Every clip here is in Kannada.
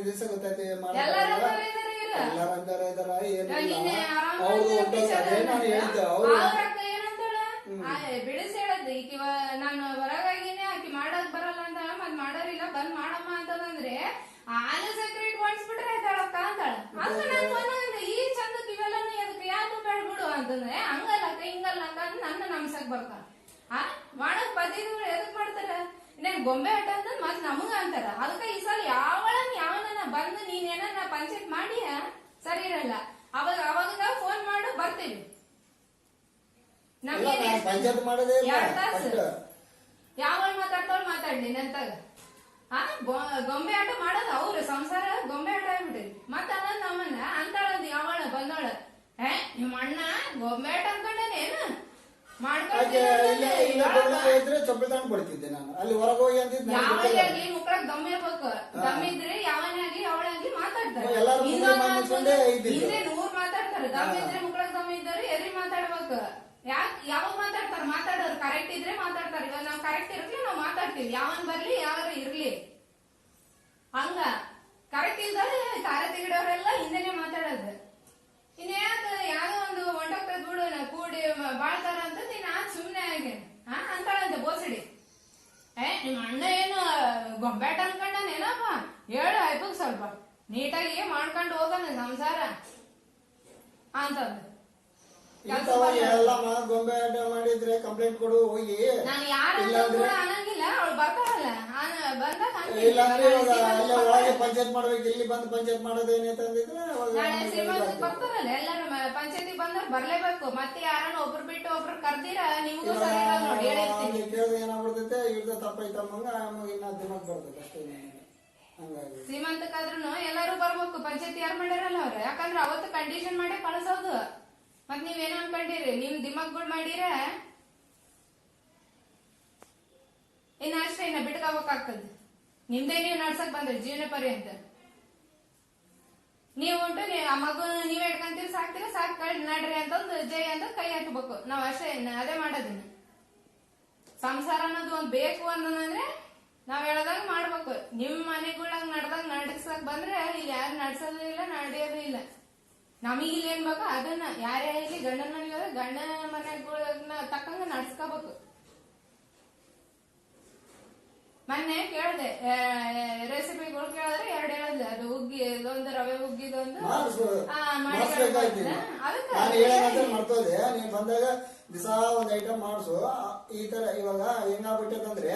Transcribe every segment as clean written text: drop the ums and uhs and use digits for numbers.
ದಿವಸ ಗೊತ್ತಾಯ್ತು ಎಲ್ಲಾರ ಅಂತಾರ ಇದಾರ ಏನಿಲ್ಲ ಅವ್ರು ಅದೇ ನಾನು ಹೇಳಿದ್ದೆ ಅವ್ರು ಬಿಡಿಸಿ ಹೇಳದ್ ಈಕಿ ನಾನು ಹೊರಗಾಗಿನೇ ಆಕಿ ಮಾಡಕ್ ಬರಲ್ಲ ಅಂತ ಮತ್ ಮಾಡೋರಿಲ್ಲ ಬಂದ್ ಮಾಡಮ್ಮ ಅಂತಂದ್ರೆ ಹಾಲು ಸಕ್ರೆ ಇಟ್ಕೊಂಡ್ಬಿಟ್ರೆ ಆಯ್ತಾಳಕ್ಕ ಅಂತಾಳ ಅಂತ ಈ ಚಂದಕ್ ಇವೆಲ್ಲ ಅದಕ್ಕೆ ಯಾವ್ದು ಬೇಡ ಬಿಡು ಅಂತಂದ್ರೆ ಹಂಗಲ್ಲಕ್ಕ ಹಿಂಗಲ್ಲಕ್ಕ ಅಂತ ನನ್ನ ನಮ್ಸಕ್ ಬರ್ತಾಳ ಮಾಡಕ್ ಪದ್ಧತಿಗಳು ಎದಕ್ ಮಾಡ್ತಾರ ಇನ್ನೇನ್ ಗೊಂಬೆ ಆಟ ಅಂತ ಮತ್ ನಮಗ ಅಂತಾರ ಅದಕ್ಕ ಈ ಸಲ ಯಾವನ ಬಂದು ನೀನೇನ ಪಂಚಾಯತ್ ಮಾಡಿ ಸರಿ ಇರಲ್ಲ ಅವಾಗ ಅವಾಗ ಫೋನ್ ಮಾಡು ಬರ್ತೀವಿ ಪಂಚಾಯತ್ ಮಾಡೋದೇ ಯಾವಳು ಮಾತಾಡ್ಲಿ ನಂತಾಗ ಗೊಂಬೆ ಆಟ ಮಾಡೋದು ಅವ್ರು ಸಂಸಾರ ಗೊಂಬೆ ಆಟ ಆಗ್ಬಿಟ್ರಿ ಮತ್ತ ಅನ್ನೋದ್ ನಮ್ಮನ್ನ ಅಂತಾಳದ್ ಯಾವಳ ಬಂದವಳ ನಿಮ್ಮ ಅಣ್ಣ ಗೊಂಬೆ ಆಟ ಅನ್ಕೊಂಡೇನು ಚಪ್ಪಲಿ ತಗೊಂಡ್ ಕೊಡ್ತಿದ್ದೆ ನಾನು ಅಲ್ಲಿ ಹೊರಗೆ ಹೋಗಿ ಅಂತಿದ್ದೆ ಯಾವಳೇ ಆಗ್ಲಿ ಮುಕ್ಕಳಕ್ ದಮ್ ಇರ್ಬೇಕು ದಮ್ ಇದ್ರೆ ಯಾವನೇ ಆಗ್ಲಿ ಅವಳಾಗ್ಲಿ ಮಾತಾಡ್ತಾರೆ ಹಿಂದೆ 100 ಮಾತಾಡ್ತಾರೆ ದಮ್ ಇದ್ರೆ ಮುಕ್ಕಳಕ್ ದಮ್ ಇದ್ದಾರೆ ಎದ್ರಿ ಮಾತಾಡ್ಬೇಕು ಯಾವಾಗ ಮಾತಾಡೋರು ಕರೆಕ್ಟ್ ಇದ್ರೆ ಮಾತಾಡ್ತಾರೆ ಇವಾಗ ನಾವ್ ಕರೆಕ್ಟ್ ಇರ್ಲಿ ನಾವ್ ಮಾತಾಡ್ತೀವಿ ಯಾವನ್ ಬರ್ಲಿ ಯಾರು ಇರ್ಲಿ ಹಂಗ ಕರೆಕ್ಟ್ ಇಲ್ದಾರೆ ತಾರೆ ತೆಗಿಡೋರೆಲ್ಲ ಹಿಂದೆನೆ ಮಾತಾಡೋದು ಇನ್ಯಾಕ ಯಾವ್ದೋ ಒಂದು ಹೊಂಟೋಗ್ತದ ಬಿಡು ಕೂಡಿ ಬಾಳ್ತಾರ ಅಂತ ನೀನ್ ಸುಮ್ನೆ ಆಗಿ ಅಂತಾಳಂತೆ ಬೋಸಡಿ ನಿಮ್ ಅಣ್ಣ ಏನು ಗೊಂಬೆಟ ಅನ್ಕೊಂಡನೇನಪ್ಪ ಹೇಳು ಆಯ್ತು ಸ್ವಲ್ಪ ನೀಟಾಗಿ ಮಾಡ್ಕೊಂಡು ಹೋಗೋಣ ಸಂಸಾರ ಅಂತಂದು ಗೊಂಬೆ ಆಟ ಮಾಡಿದ್ರೆ ಕಂಪ್ಲೇಂಟ್ ಕೊಡು ಹೋಗಿ ನಾನು ಯಾರು ಅನ್ನಂಗಿಲ್ಲ ಅವ್ಳು ಬರ್ತಾರಲ್ಲ ಇಲ್ಲಾಂದ್ರೆ ಒಳಗೆ ಪಂಚಾಯತ್ ಮಾಡ್ಬೇಕು ಇಲ್ಲಿ ಬಂದು ಪಂಚಾಯತ್ ಮಾಡೋದೇನಂತಂದಿದ್ರೆ ಬರ್ತಾರಲ್ಲ ಎಲ್ಲಾರು ಪಂಚಾಯತಿ ಬಂದ್ರೆ ಬರ್ಲೇಬೇಕು ಮತ್ತೆ ಯಾರನ್ನ ಒಬ್ರು ಬಿಟ್ಟು ಒಬ್ರು ಕರ್ದಿರ ನಿಮ್ಗೂ ಕೇಳಿದ್ರೆ ಏನಾಗ್ಬಿಡ್ತೈತೆ ಇವ್ರದ್ದು ತಪ್ಪೈತಮ್ಮಂಗ ಇನ್ನ ದಿಮಾಕ್ ಬರ್ತೈತೆ ಅಷ್ಟೇ ಹಂಗಾಗಿ ಶ್ರೀಮಂತಕ್ಕಾದ್ರೂ ಎಲ್ಲಾರು ಬರ್ಬೇಕು ಪಂಚಾಯತಿ ಯಾರು ಮಾಡ್ಯಾರಲ್ಲ ಅವ್ರು ಯಾಕಂದ್ರೆ ಅವತ್ತು ಕಂಡೀಷನ್ ಮಾಡೇ ಕಳ್ಸೋದು ಮತ್ ನೀವೇನ ಅನ್ಕೊಂಡಿರಿ ನಿಮ್ ದಿಮಾಕ್ಗಳು ಮಾಡಿರ ಇನ್ನ ಅಷ್ಟೇ ಇನ್ನ ಬಿಟ್ಕೋಬೇಕಾಗ್ತದ ನಿಮ್ದೇ ನೀವ್ ನಡ್ಸಕ್ ಬಂದ್ರಿ ಜೀವನ ಪರ್ಯಂತ ನೀವ್ ಉಂಟು ಆ ಮಗು ನೀವ್ ಇಟ್ಕೊಂತೀರಿ ಸಾಕ್ತೀರ ಸಾಕ್ ನಡ್ರಿ ಅಂತಂದು ಜೈ ಅಂತ ಕೈ ಹಾಕಬೇಕು ನಾವ್ ಅಷ್ಟೇ ಅದೇ ಮಾಡೋದಿನ್ನ ಸಂಸಾರ ಅನ್ನೋದು ಒಂದ್ ಬೇಕು ಅಂತಂದ್ರೆ ನಾವ್ ಹೇಳ್ದಾಗ ಮಾಡ್ಬೇಕು ನಿಮ್ ಮನೆಗಳಾಗ ನಡ್ಸಕ್ ಬಂದ್ರೆ ಇಲ್ಲಿ ಯಾರು ನಡ್ಸೋದು ಇಲ್ಲ ನಡೆಯೋದು ಇಲ್ಲ ನಮಗಿಲ್ಲ ಏನ್ ಬೇಕು ಅದನ್ನ ಯಾರೇ ಆಗಲಿ ಗಂಡನ ಮನೆಗೆ ಗಂಡನ ಮನೆಗಳನ್ನ ತಕ್ಕಂಗ ನಡ್ಸ್ಕೋಬೇಕು ಮೊನ್ನೆ ಕೇಳ್ದೆ ರೆಸಿಪಿಗಳು ಕೇಳಿದ್ರೆ 2 ಹೇಳಿದ್ದೆ ಅದು ಹುಗ್ಗಿ ಇದೊಂದು ರವೆ ಹುಗ್ಗಿದೊಂದು ಮಾಡ್ತೋದೆ ನೀನ್ ಬಂದಾಗ ದಿಸಾ ಒಂದ್ ಐಟಮ್ ಮಾಡ್ಸು ಈ ತರ ಇವಾಗ ಹೆಂಗಾಗ್ಬಿಟ್ಟದಂದ್ರೆ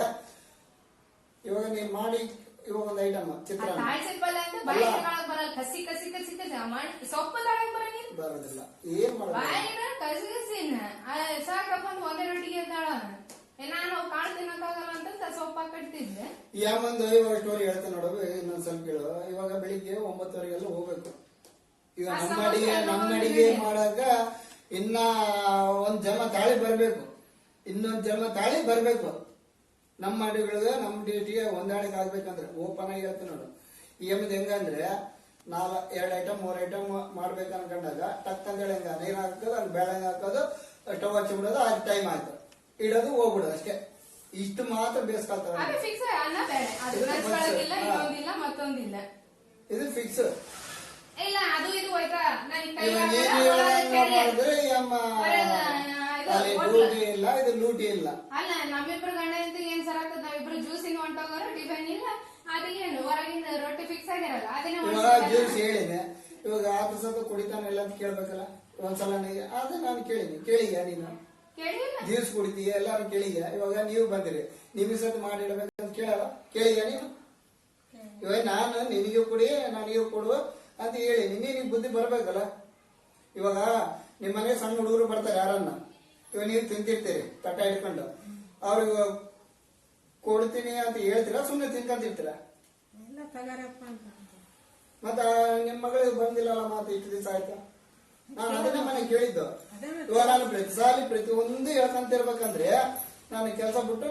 ಇವಾಗ ನೀನ್ ಮಾಡಿ ಇವಾಗ ಒಂದ್ ಐಟಮ್ ಕಸಿ ಕಸಿ ಕಸಿ ಕಸಿ ಸೊಪ್ಪು ತಳಕ್ ಬರೋದಿಲ್ಲ ಏನ್ ಕಸಿ ಕಸಿನ ಸಾಕಪ್ಪ ಒಂದೇ ರೊಟ್ಟಿಗೆ ತಾಳ ನಾನು ಕಾಳು ತಿನ್ನಕ್ಕಾಗಲ್ಲ ಅಂತ ಸೊಪ್ಪು ಹಾಕಿಡ್ತಿದ್ದೆ ಯಾಮಂದು ಇವಾಗ ಸ್ಟೋರಿ ಹೇಳ್ತೇನೆ ನೋಡು ಇನ್ನೊಂದ್ ಸ್ವಲ್ಪ ಕೇಳು ಇವಾಗ ಬೆಳಿಗ್ಗೆ 9:30 ಹೋಗ್ಬೇಕು ಈಗ ನಮ್ಮ ಅಡಿಗೆ ಮಾಡಾಕ ಇನ್ನ ಒಂದ್ ಜನ ತಾಳಿ ಬರ್ಬೇಕು ಇನ್ನೊಂದ್ ಜನ ತಾಳಿ ಬರ್ಬೇಕು ನಮ್ಮ ಅಡಿಗಳಿಗೆ ನಮ್ಮ ಡ್ಯೂಟಿಗೆ ಹೊಂದಾಣಿಕೆ ಆಗ್ಬೇಕಂದ್ರೆ ಓಪನ್ ಆಗಿ ಹೇಳ್ತೀನಿ ನೋಡು ಏಮದ್ ಹೆಂಗಂದ್ರೆ 2 ಐಟಮ್ 3 ಐಟಮ್ ಮಾಡ್ಬೇಕು ಅನ್ಕೊಂಡಾಗ ಟಕ್ ಅಂತೇಳಿ ಹೆಂಗ ನೀರ್ ಹಾಕೋದು ಅಲ್ಲಿ ಬೇಳೆ ಹಾಕೋದು ಸ್ಟವ್ ಹಚ್ಚಿ ಬಿಡೋದು ಅದು ಟೈಮ್ ಆಯ್ತು ಇಡೋದು ಹೋಗ್ಬಿಡೋದು ಅಷ್ಟೇ ಇಷ್ಟು ಮಾತ್ರ ಬೇಯಿಸ್ಕೊಳ್ತಾರೆ ಇದು ಫಿಕ್ಸ್ ಇಲ್ಲ ಅದು ಇದು ಹೋಯ್ತಾ ಲೂಟಿ ಇಲ್ಲ ಇದು ಲೂಟಿ ಇಲ್ಲ ಅಲ್ಲ ನಮ್ಮಿಬ್ರು ಗಂಡ ಅಂತ ಏನ್ ಸರ್ ಆಗ್ತದ ನಾವಿಬ್ರು ಜ್ಯೂಸಿನ ಹೊಂಟೋಗೋರು ಟಿಫನ್ ಇಲ್ಲ ಅದೇನು ಹೊರಗಿಂದ ರೊಟ್ಟಿ ಫಿಕ್ಸ್ ಆಗಿರಲ್ಲ ಇವಾಗ ಜ್ಯೂಸ್ ಹೇಳಿದೆ ಇವಾಗ ಆದ್ರ ಸ್ವಲ್ಪ ಕುಡಿತಾನಿಲ್ಲ ಅಂತ ಕೇಳ್ಬೇಕಲ್ಲ ಒಂದ್ಸಲ ಅದೇ ನಾನು ಕೇಳಿದ್ಯಾ ನೀನು ಜ್ಯೂಸ್ ಕುಡಿತೀಯ ಎಲ್ಲಾರು ಕೇಳಿದ್ಯಾ ಇವಾಗ ನೀವು ಬಂದಿರಿ ನಿಮಗೆ ಸತ್ ಮಾಡಿಡ್ಬೇಕಂತ ಕೇಳಿದ್ಯಾ ನೀನು ಇವಾಗ ನಾನು ನಿನಗೂ ಕುಡಿ ನನಗೂ ಕೊಡುವ ಅಂತ ಹೇಳಿ ನಿನಗೆ ಬುದ್ಧಿ ಬರ್ಬೇಕಲ್ಲ ಇವಾಗ ನಿಮ್ ಮನೆ ಸಣ್ಣ ಹುಡುಗರು ಬರ್ತಾರೆ ಯಾರನ್ನ ಇವಾಗ ನೀವು ತಿಂತಿರ್ತೀರಿ ತಟ್ಟ ಇಟ್ಕೊಂಡು ಅವ್ರಿಗೆ ಕೊಡ್ತೀನಿ ಅಂತ ಹೇಳ್ತೀರಾ ಸುಮ್ನೆ ತಿನ್ಕೊಂತಿರ್ತೀರ ಮತ್ತ ನಿಮ್ ಮಗಳಿಗೆ ಬಂದಿಲ್ಲಲ್ಲ ಮಾತು ಇಷ್ಟು ದಿವಸ ಆಯ್ತು ನಾನು ಅದನ್ನೇ ಮನೆ ಕೇಳಿದ್ದು ಇವಾಗ ನಾನು ಪ್ರತಿ ಒಂದು ಹೇಳ್ಕೊಂತಿರ್ಬೇಕಂದ್ರೆ ನಾನು ಕೆಲಸ ಬಿಟ್ಟು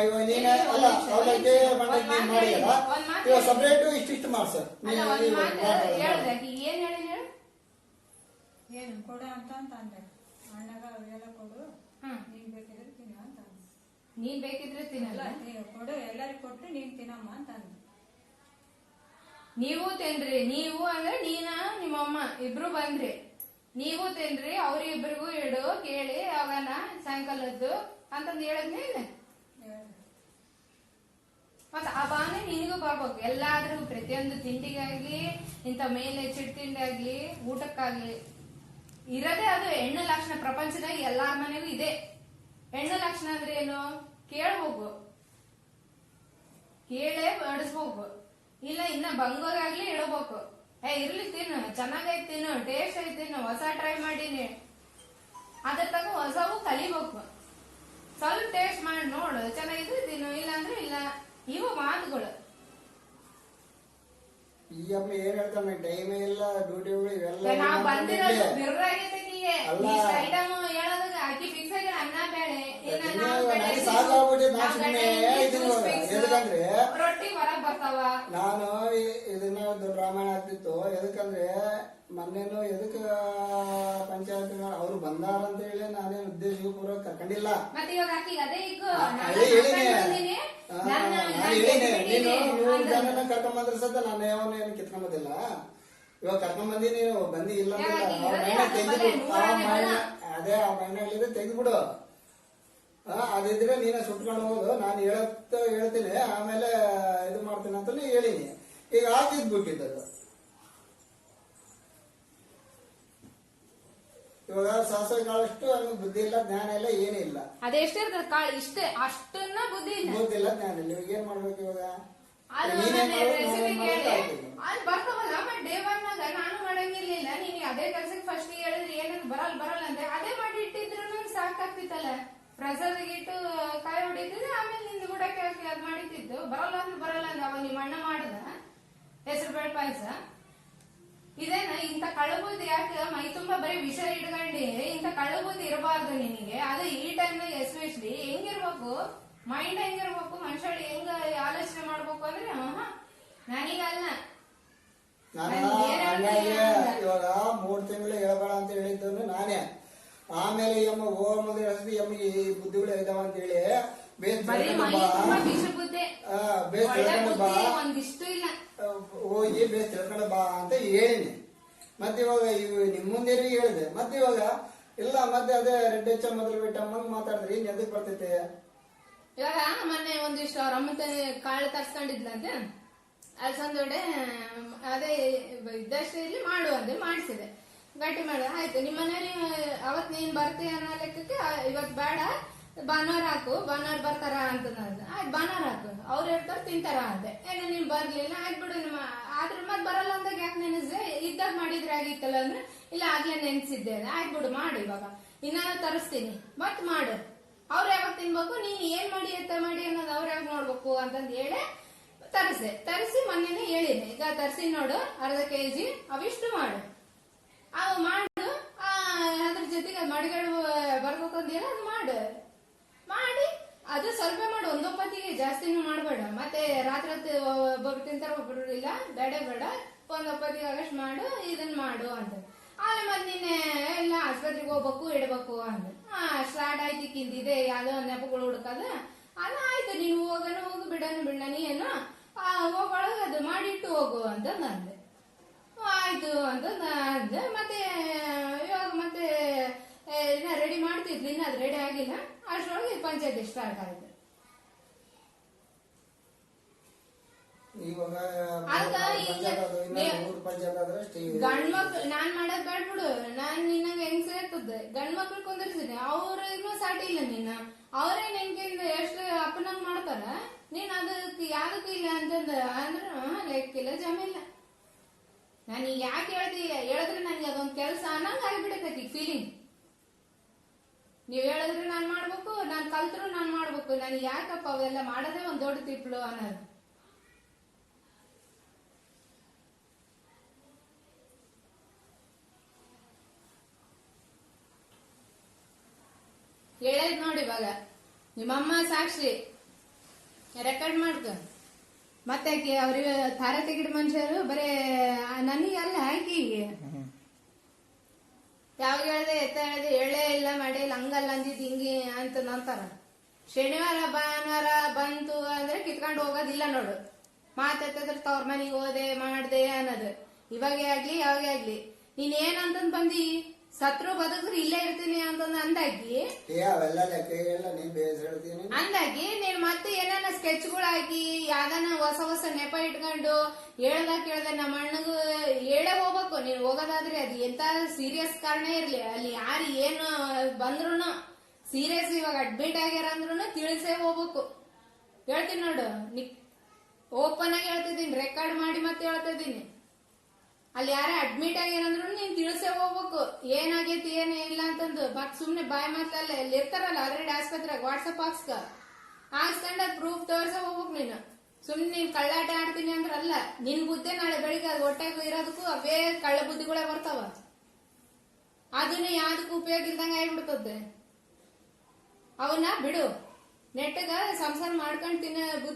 ಇವಾಗ ನೀನೆ ಅಲ್ಲ ಅವಲಕ್ಕಿ ಮಂಡಕ್ಕಿ ಮಾಡಿಲ್ಲ ಇವಾಗ ಸಪ್ರೇಟ್ ಇಷ್ಟಿಷ್ಟು ಮಾಡ್ಸ ಏನು ಕೊಡು ಅಂತ ಅಂದೆ ಅಣ್ಣಗ ಅವೆಲ್ಲ ಕೊಡು ನೀನ್ ಬೇಕಿದ್ರೆ ತಿನ್ನ ಅಂತ ನೀನ್ ಬೇಕಿದ್ರೆ ತಿನ್ನಲ್ಲ. ಕೊಡು ಎಲ್ಲರಿಗೂ ಕೊಟ್ಟು ನೀನ್ ತಿನ್ನಮ್ಮ ಅಂತ ಅಂದ್ರು. ನೀವು ತಿನ್ರಿ, ನೀವು ಅಂದ್ರೆ ನೀನ ನಿಮ್ಮಮ್ಮ ಇಬ್ರು ಬಂದ್ರಿ, ನೀವು ತಿನ್ರಿ, ಅವ್ರಿಬ್ರಿಗೂ ಇಡು ಕೇಳಿ ಅವನ ಸಾಯಂಕಾಲದ್ದು ಅಂತಂದ್ ಹೇಳದ್ನೇನೆ. ಮತ್ತ ಆ ಭಾವನೆ ನಿನಗೂ ಬರ್ಬೇಕು. ಎಲ್ಲಾದ್ರೂ ಪ್ರತಿಯೊಂದು ತಿಂಡಿಗಾಗ್ಲಿ, ಇಂಥ ಮೇಲೆ ಚಿಟ್ ತಿಂಡಿ ಆಗ್ಲಿ, ಊಟಕ್ಕಾಗ್ಲಿ ಇರೋದೇ ಅದು ಹೆಣ್ಣು ಲಕ್ಷಣ. ಪ್ರಪಂಚದಾಗ ಎಲ್ಲಾರ ಮನೆಗೂ ಇದೆ. ಹೆಣ್ಣು ಲಕ್ಷಣ ಅಂದ್ರೆ ಏನು? ಕೇಳ್ಬೇಕು, ಕೇಳೇ ಬಡಿಸ್ಬೇಕು. ಇಲ್ಲ ಇನ್ನ ಬಂಗೋಗಾಗ್ಲಿ ಇಡಬೇಕು. ಇರ್ಲಿ ತಿನ್ನು, ಚೆನ್ನಾಗೈತ್ ತಿನ್ನು, ಟೇಸ್ಟ್ ಐತಿ ತಿನ್ನು, ಹೊಸ ಟ್ರೈ ಮಾಡೀನಿ, ಅದ್ರ ತಗ ಹೊಸವು ಕಲಿಬೇಕು. ಸ್ವಲ್ಪ ಟೇಸ್ಟ್ ಮಾಡಿ ನೋಡು, ಚೆನ್ನಾಗಿದ್ರೆ ತಿನ್ನು, ಇಲ್ಲ ಅಂದ್ರೆ ಇಲ್ಲ. ಇವು ಮಾತುಗಳು. ಈ ಅಮ್ಮ ಏನ್ ಹೇಳ್ತಾನೆ, ಟೈಮೇ ಇಲ್ಲ, ಡ್ಯೂಟಿಗಳು ಇವೆಲ್ಲ ನಾವ್ ಬಂದಿರೋದು ಬಿರ್ರಾಗೈತೆ ನೀಗೆ. ಅಲ್ಲ. ಇಷ್ಟ ಐಟಮ್ ಹೇಳೋದಾಗ ಅಕ್ಕಿ ಫಿಕ್ಸ್ ಆಗಿ ಅನ್ನ ಬೇಳೆ, ಇನ್ನ ನಾವು ನನಗೆ ಸಾಕಾಗ್ಬಿಟ್ಟಿದೆ. ನಾನು ಸುಮ್ಮನೆ ಎದಕ್ಕಂದ್ರೆ ರೊಟ್ಟಿ ಹೊರಗ್ ಬರ್ತಾವ. ನಾನು ಇದನ್ನ ದೊಡ್ಡ ರಾಮಾಯಣ ಆಗ್ತಿತ್ತು. ಎದಕ್ಕಂದ್ರೆ ಮೊನ್ನೆನು ಎದಕ್ಕ ಪಂಚಾಯತ್ ಅವ್ರು ಬಂದಾರ ಅಂತ ಹೇಳಿ ನಾನೇನು ಉದ್ದೇಶಪೂರ್ವಕ ಕರ್ಕೊಂಡಿಲ್ಲ. ಮತ್ತೆ ಇವಾಗ ಅಕ್ಕಿಗೆ ಅದೇ ಈಗ ನೀನು 100 ಜನನ ಕರ್ಕೊಂಡ್ ಬಂದ್ರೆ ಸತ ನಾನು ಯಾವನು ಏನು ಕಿತ್ಕೊಂಬೋದಿಲ್ಲ. ಇವಾಗ ಕರ್ಕೊಂಡ್ ಬಂದಿ, ನೀನು ಬಂದಿ ಇಲ್ಲ ಅದೇ ಆ ಮೈನಾಗ್ಲಿದ್ರೆ ತೆಗೆದ್ಬಿಡು. ಅದಿದ್ರೆ ನೀನ ಸುಟ್ಕೊಂಡು ಹೋಗೋದು. ನಾನು ಹೇಳ್ತೀನಿ, ಆಮೇಲೆ ಇದು ಮಾಡ್ತೀನಿ ಅಂತ ಹೇಳಿನಿ. ಈಗ ಹಾಕಿದ್ಬಿಟ್ಟಿದ್ದದು. ಇವಾಗ ಸಾಸಿವೆ ಕಾಳಷ್ಟು ಬುದ್ಧಿ ಇಲ್ಲ, ಜ್ಞಾನ ಇಲ್ಲ, ಏನಿಲ್ಲ. ಅದೆಷ್ಟಿರ್ತದ ಕಾಳು ಇಷ್ಟೇ, ಅಷ್ಟನ್ನ ಬುದ್ಧಿ ಇಲ್ಲ, ಬುದ್ಧಿ ಇಲ್ಲ, ಜ್ಞಾನ ಇಲ್ಲ. ಇವಾಗ ಏನ್ ಮಾಡ್ಬೇಕು ಇವಾಗ? ಬರ್ತಾವಲ್ಲ. ಮತ್ತೆ ಡೇ ಒನ್ನಾಗ ನಾನು ಮಾಡಂಗಿರ್ಲಿಲ್ಲ. ನೀನ್ ಅದೇ ಕೆಲ್ಸಕ್ಕೆ ಫಸ್ಟ್ ಹೇಳಿದ್ರೆ ಏನಂತ ಬರಲ್ಲ ಅಂದ್ರೆ ಅದೇ ಮಾಡಿ ಇಟ್ಟಿದ್ರು ಸಾಕಾಗ್ತಿತ್ತಲ್ಲ. ಪ್ರೆಸರ್ ಇಟ್ಟು ಕಾಯಿ ಹೊಡಿತಿದ್ರೆ ಆಮೇಲೆ ನಿಂದು ಗುಡಕ್ಕೆ ಹಾಕಿ ಅದ್ ಮಾಡಿತಿದ್ದು. ಬರಲ್ಲ ಅಂದ್ರೆ ಅವಾಗ ನಿಮ್ಮ ಅಣ್ಣ ಮಾಡದ ಹೆಸರು ಬೇಳೆ ಪಾಯಸ. ಇದೇನ ಇಂತ ಕಳಬುದ್ದಿ ಯಾಕೆ ಮೈ ತುಂಬಾ ಬರೀ ವಿಷ ಇಟ್ಕೊಂಡಿ? ಇಂತ ಕಳಬುದ್ದಿ ಇರಬಾರ್ದು ನಿನಗೆ. ಅದು ಈ ಟೈಮ್ ಎಸ್ಪೆಷಲಿ ಹೆಂಗಿರ್ಬೇಕು, ಮೈಂಡ್ ಹೆಂಗಿರ್ಬೇಕು, ಮನುಷ್ಯ ಹೆಂಗ ಆಲೋಚನೆ ಮಾಡ್ಬೇಕು ಅಂದ್ರೆ ನನಗಲ್ಲ. ಇವಾಗ 3 ತಿಂಗಳು ಹೇಳ್ಬೇಡ ಅಂತ ಹೇಳಿದ್ದನು ನಾನೇ. ಆಮೇಲೆ ಎಮ್ಮ ಹೋಗ ಮುಂದೆ ಹೇಳಿದ್ವಿ, ಎಮ್ಮಿಗೆ ಈ ಬುದ್ಧಿಗಳು ಇದಾವ ಅಂತ ಹೇಳಿ ಬೇಸ್ ಹೋಗಿ ಬೇಸ್ ತಿಳ್ಕೊಂಡು ಬಾ ಅಂತ ಹೇಳಿನಿ. ಮತ್ತೆ ಇವಾಗ ನಿಮ್ ಮುಂದೆ ಹೇಳಿದೆ. ಮತ್ತೆ ಇವಾಗ ಇಲ್ಲ, ಮತ್ತೆ ಅದೇ ರೆಡ್ ಹೆಚ್ಚ ಮೊದಲು ಬಿಟ್ಟಮ್ಮಂಗ್ ಮಾತಾಡಿದ್ರಿ, ಎದಕ್ ಬರ್ತೈತೆ? ಇವಾಗ ಮೊನ್ನೆ ಒಂದಿಷ್ಟು ಅವ್ರ ಅಮ್ಮ ಕಾಳು ತರ್ಸ್ಕೊಂಡಿದ್ಲಂತೆ. ಅಲ್ಸಂದೊಡೆ ಅದೇ ಇದ್ದಷ್ಟೇ ಇಲ್ಲಿ ಮಾಡು ಅಂದ್ರೆ ಮಾಡಿಸಿದೆ. ಗಟ್ಟಿ ಮಾಡ ಆಯ್ತು. ನಿಮ್ಮ ಮನೇಲಿ ಅವತ್ ನೀನ್ ಬರ್ತೀಯ ಅನ್ನೋ ಲೆಕ್ಕಕ್ಕೆ ಇವತ್ ಬೇಡ, ಭಾನುವಾರ ಹಾಕು, ಭಾನುವಾರ ಬರ್ತಾರ ಅಂತ ಆಯ್ತು, ಭಾನುವಾರ ಹಾಕು, ಅವ್ರು ಹೇಳ್ತಾರ ತಿಂತಾರ ಅಂತೆ. ಏನ ನೀನ್ ಬರ್ಲಿಲ್ಲ, ಆಯ್ತು ಬಿಡು. ನಿಮ್ಮ ಆದ್ರ ಮತ್ ಬರಲ್ಲ ಅಂದಾಗ ಯಾಕೆ ನೆನೆಸ್ದೆ? ಇದ್ದಾಗ ಮಾಡಿದ್ರೆ ಆಗಿತ್ತಲ್ಲ ಅಂದ್ರೆ ಇಲ್ಲ ಆಗ್ಲೇ ನೆನ್ಸಿದ್ದೆ. ಆಯ್ತು ಬಿಡು, ಮಾಡು. ಇವಾಗ ಇನ್ನ ತರಿಸ್ತೀನಿ, ಮತ್ ಮಾಡು. ಅವ್ರು ಯಾವಾಗ ತಿನ್ಬೇಕು, ನೀನ್ ಏನ್ ಮಾಡಿ ಎತ್ತ ಮಾಡಿ ಅನ್ನೋದು ಅವ್ರ ಯಾವಾಗ ನೋಡ್ಬೇಕು ಅಂತಂದ್ ಹೇಳಿ ತರಿಸಿ ಮೊನ್ನೆನೆ ಹೇಳಿದೆ. ಈಗ ತರಿಸಿ ನೋಡು, ಅರ್ಧ kg ಅವಿಷ್ಟು ಮಾಡು, ಅವು ಮಾಡು. ಅದ್ರ ಜೊತೆಗೆ ಮಡಿಗಳು ಬರ್ಬೇಕಂದೇಳ ಅದು ಮಾಡು. ಮಾಡಿ ಅದು ಸ್ವಲ್ಪ ಮಾಡು, ಒಂದೊಪ್ಪತ್ತಿಗೆ ಜಾಸ್ತಿನೂ ಮಾಡ್ಬೇಡ. ಮತ್ತೆ ರಾತ್ರಿ ಒಬ್ಬರು ತಿಂತಾರ, ಒಬ್ಬರು ಇಲ್ಲ, ಬೇಡ ಒಂದೊಪ್ಪತ್ತಿಗೆ ಆಗಷ್ಟು ಮಾಡು, ಇದನ್ ಮಾಡು ಅಂತ. ಆಮೇಲೆ ಮತ್ತೆ ನಿನ್ನೆ ಇಲ್ಲ ಆಸ್ಪತ್ರೆಗೆ ಹೋಗ್ಬೇಕು ಇಡ್ಬೇಕು ಅಂದ. ಸ್ಟಾರ್ಟ್ ಆಯ್ತು ಕಿಂದಿದೆ ಯಾವ್ದೋ ನೆಪಗಳು ಹುಡುಕದ. ಅದು ಆಯ್ತು, ನೀನು ಹೋಗು ಬಿಡೋಣ ನೀನು ಹೋಗೊಳಗ ಅದು ಮಾಡಿಟ್ಟು ಹೋಗು ಅಂತ ಅಂದೆ. ಆಯ್ತು ಅಂತ ಅಂದೆ. ಮತ್ತೆ ಇವಾಗ ಮತ್ತೆ ಇನ್ನ ರೆಡಿ ಮಾಡ್ತಿದ್ಲಿ, ಇನ್ನ ಅದು ರೆಡಿ ಆಗಿಲ್ಲ. ಅಷ್ಟರೊಳಗೆ ಪಂಚಾಯತಿ ಸ್ಟಾರ್ಟ್ ಆಯ್ತು. ಗಂಡ್ಮಕ್ಳು ನಾನ್ ಮಾಡದ್ ಬೇಡ್ಬಿಡು, ನಾನ್ ನಿನ್ನಂಗ ಹೆಂಗ್ ಸೇರ್ತದೆ. ಗಂಡ್ಮಕ್ಳು ಕುಂದಿರ್ತೀನಿ, ಅವ್ರಿಗೂ ಸಾಟಿ ಇಲ್ಲ. ನಿನ್ನ ಅವ್ರೇ ನೆನ್ಕಿಂದ ಎಷ್ಟು ಅಪ್ಪನಂಗ್ ಮಾಡ್ತಾರ, ನೀನ್ ಅದಕ್ಕೆ ಯಾವ್ದಕ್ಕೂ ಇಲ್ಲ ಅಂತಂದ ಅಂದ್ರ ಲೆಕ್ಕಿಲ್ಲ, ಜಮಿಲ್ಲ. ನಾನು ಯಾಕೆ ಹೇಳಿದ್ರೆ ನನ್ಗೆ ಅದೊಂದ್ ಕೆಲ್ಸ ಅನ್ನಂಗ ಆಗ್ಬಿಡತೈತಿ ಫೀಲಿಂಗ್. ನೀವ್ ಹೇಳಿದ್ರೆ ನಾನ್ ಮಾಡ್ಬೇಕು, ನಾನ್ ಕಲ್ತ್ರು ನಾನ್ ಮಾಡ್ಬೇಕು. ನನ್ ಯಾಕಪ್ಪ ಅವೆಲ್ಲ ಮಾಡೋದೇ ಒಂದ್ ದೊಡ್ಡ ತಿಪ್ಲು ಅನ್ನೋದು. ಹೇಳದ್ ನೋಡಿ, ಇವಾಗ ನಿಮ್ಮಮ್ಮ ಸಾಕ್ಷಿ ರೆಕಾರ್ಡ್ ಮಾಡ್ಕ. ಮತ್ತೆ ಅವ್ರಿಗೆ ತಾರ ತೆಗಿಡ ಮನುಷ್ಯರು ಬರೇ ನನಗಲ್ಲ, ಆಕಿಗೆ ಯಾವಾಗ ಹೇಳ್ದೆ ಎತ್ತ ಹೇಳ್ದೆ, ಹೇಳೇ ಇಲ್ಲ ಮಾಡೇ ಇಲ್ಲ, ಹಂಗಲ್ಲ ಅಂದಿದ್ ಹಿಂಗೆ ಅಂತ ನಂತಾರ. ಶನಿವಾರ ಭಾನುವಾರ ಬಂತು ಅಂದ್ರೆ ಕಿತ್ಕೊಂಡು ಹೋಗೋದಿಲ್ಲ ನೋಡು. ಮಾತಾಡ್ತಿದ್ರೆ ತವ್ರ ಮನೆಗೆ ಹೋದೆ ಮಾಡ್ದೆ ಅನ್ನೋದು. ಇವಾಗೇ ಆಗ್ಲಿ ಯಾವಾಗೇ ಆಗ್ಲಿ ನೀನ್ ಏನಂತಂದ್ ಬಂದಿ, ಸತ್ರು ಬದುಕ್ರು ಇಲ್ಲೇ ಇರ್ತೀನಿ ಅಂತಂದ್ ಅಂದಾಗಿ ಅವೆಲ್ಲ ಲೆಕ್ಕ ಎಲ್ಲ ನೀನ್ ಬೇಸ್ ಹೇಳ್ತೀನಿ ಅಂದಾಗಿ ನೀನ್ ಮತ್ತೆ ಏನಾನ ಸ್ಕೆಚ್ಗಳು ಹಾಕಿ ಯಾವ್ದಾನ ಹೊಸ ಹೊಸ ನೆಪ ಇಟ್ಕೊಂಡು ಹೇಳ್ದಾಗ ಕೇಳ್ದೆ ನಮ್ಮ ಅಣ್ಣಗೂ ಹೇಳೇ ಹೋಗ್ಬೇಕು. ನೀನ್ ಹೋಗೋದಾದ್ರೆ ಅದು ಎಂತ ಸೀರಿಯಸ್ ಕಾರಣ ಇರ್ಲಿ, ಅಲ್ಲಿ ಯಾರು ಏನು ಬಂದ್ರು ಸೀರಿಯಸ್ ಇವಾಗ ಅಡ್ಮಿಟ್ ಆಗ್ಯಾರ ಅಂದ್ರೂ ತಿಳಿಸೇ ಹೋಗ್ಬೇಕು. ಹೇಳ್ತೀನಿ ನೋಡು, ಓಪನ್ ಆಗಿ ಹೇಳ್ತಿದ್ದೀನಿ, ರೆಕಾರ್ಡ್ ಮಾಡಿ ಮತ್ತೆ ಹೇಳ್ತಾ ಇದ್ದೀನಿ. ಅಲ್ಲಿ ಯಾರೇ ಅಡ್ಮಿಟ್ ಆಗ್ಯಾರಂದ್ರು ನೀನ್ ತಿಳಿಸೇ ಹೋಗ್ಬೇಕು ಏನಾಗೈತಿ ಏನೇ ಇಲ್ಲ ಅಂತಂದು. ಮತ್ ಸುಮ್ನೆ ಬಾಯ್ ಮಾತಲ್ಲ ಅಲ್ಲಿ ಇರ್ತಾರಲ್ಲ ಆಲ್ರೆಡಿ ಆಸ್ಪತ್ರೆಗೆ ವಾಟ್ಸಪ್ ಹಾಕ್ಸ್ಕೊಂಡ್ ಅದ್ ಪ್ರೂಫ್ ತೋರ್ಸೇ ಹೋಗ್ಬೇಕು. ನೀನು ಸುಮ್ನೆ ನೀನ್ ಕಳ್ಳಾಟ ಆಡ್ತೀನಿ ಅಂದ್ರಲ್ಲ, ನಿನ್ ಬುದ್ಧಿ ನಾಳೆ ಬೆಳಿಗ್ಗೆ ಅದು ಹೊಟ್ಟೆಗೂ ಇರೋದಕ್ಕೂ ಅವೇ ಕಳ್ಳ ಬುದ್ಧಿಗಳೇ ಬರ್ತಾವ. ಅದನ್ನ ಯಾವ್ದಕ್ಕೂ ಉಪಯೋಗ ಇಲ್ದಂಗ ಆಗ್ಬಿಡ್ತದೆ. ಅವನ್ನ ಬಿಡು, ನೆಟ್ಟಗ ಸಂಸಾರ ಮಾಡ್ಕೊಂಡ್ ತಿನ್ನ ಬುದ್ಧಿ